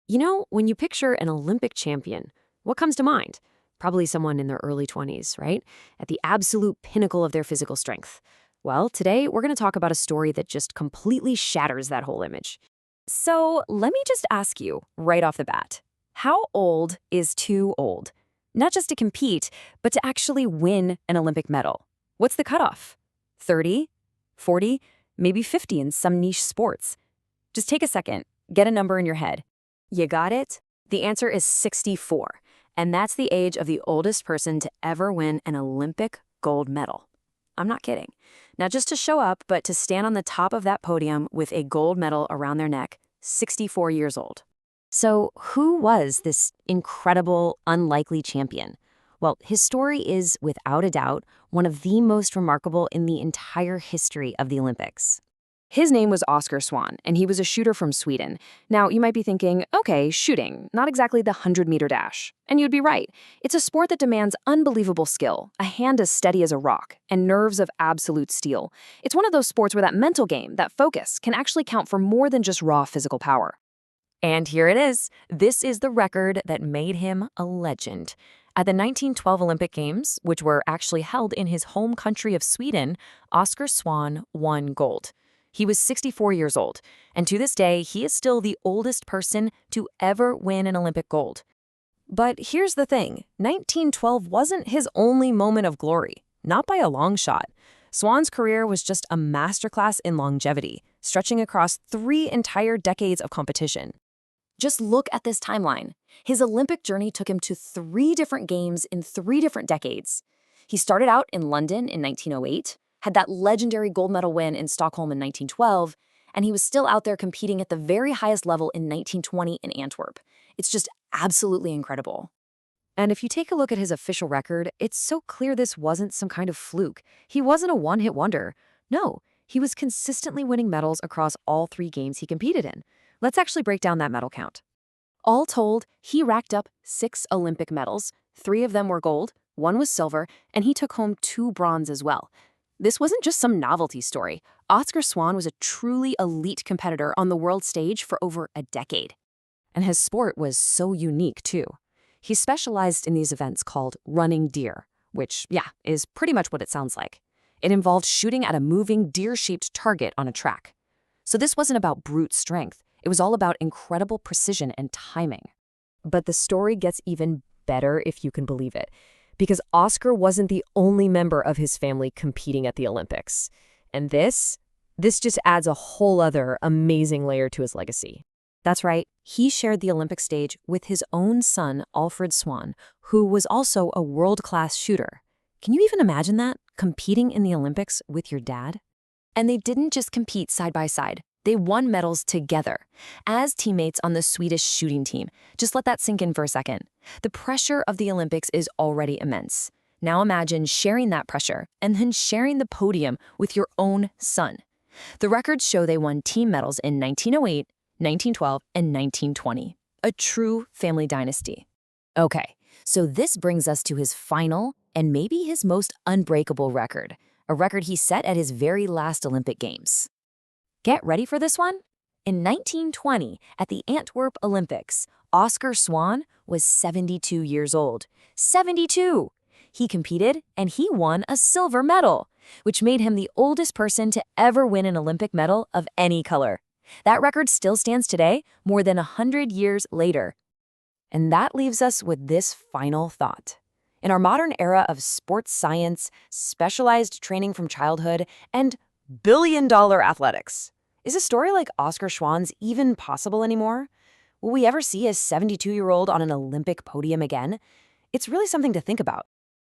When you picture an Olympic champion, what comes to mind? Probably someone in their early 20s, right? At the absolute pinnacle of their physical strength. Well, today we're going to talk about a story that just completely shatters that whole image. So let me just ask you right off the bat, how old is too old? Not just to compete, but to actually win an Olympic medal. What's the cutoff? 30? 40? Maybe 50 in some niche sports. Just take a second, get a number in your head. You got it? The answer is 64, and that's the age of the oldest person to ever win an Olympic gold medal. I'm not kidding. Not just to show up, but to stand on the top of that podium with a gold medal around their neck, 64 years old. So who was this incredible, unlikely champion? Well, his story is, without a doubt, one of the most remarkable in the entire history of the Olympics. His name was Oscar Swahn, and he was a shooter from Sweden. Now, you might be thinking, okay, shooting, not exactly the 100-meter dash. And you'd be right. It's a sport that demands unbelievable skill, a hand as steady as a rock, and nerves of absolute steel. It's one of those sports where that mental game, that focus, can actually count for more than just raw physical power. And here it is. This is the record that made him a legend. At the 1912 Olympic Games, which were actually held in his home country of Sweden, Oscar Swahn won gold. He was 64 years old, and to this day, he is still the oldest person to ever win an Olympic gold. But here's the thing, 1912 wasn't his only moment of glory, not by a long shot. Swahn's career was just a masterclass in longevity, stretching across 3 entire decades of competition. Just look at this timeline. His Olympic journey took him to 3 different games in 3 different decades. He started out in London in 1908, had that legendary gold medal win in Stockholm in 1912, and he was still out there competing at the very highest level in 1920 in Antwerp. It's just absolutely incredible. And if you take a look at his official record, it's so clear this wasn't some kind of fluke. He wasn't a one-hit wonder. No, he was consistently winning medals across all 3 games he competed in. Let's actually break down that medal count. All told, he racked up 6 Olympic medals. 3 of them were gold, 1 was silver, and he took home 2 bronze as well. This wasn't just some novelty story. Oscar Swahn was a truly elite competitor on the world stage for over a decade. And his sport was so unique, too. He specialized in these events called running deer, which, is pretty much what it sounds like. It involved shooting at a moving deer-shaped target on a track. So this wasn't about brute strength. It was all about incredible precision and timing. But the story gets even better, if you can believe it, because Oscar wasn't the only member of his family competing at the Olympics. And this just adds a whole other amazing layer to his legacy. That's right, he shared the Olympic stage with his own son, Alfred Swahn, who was also a world-class shooter. Can you even imagine that, competing in the Olympics with your dad? And they didn't just compete side by side. They won medals together, as teammates on the Swedish shooting team. Just let that sink in for a second. The pressure of the Olympics is already immense. Now imagine sharing that pressure and then sharing the podium with your own son. The records show they won team medals in 1908, 1912, and 1920. A true family dynasty. Okay, so this brings us to his final and maybe his most unbreakable record, a record he set at his very last Olympic Games. Get ready for this one? In 1920, at the Antwerp Olympics, Oscar Swahn was 72 years old. 72! He competed and he won a silver medal, which made him the oldest person to ever win an Olympic medal of any color. That record still stands today, more than 100 years later. And that leaves us with this final thought. In our modern era of sports science, specialized training from childhood, and billion-dollar athletics, is a story like Oscar Swahn's even possible anymore? Will we ever see a 72-year-old on an Olympic podium again? It's really something to think about.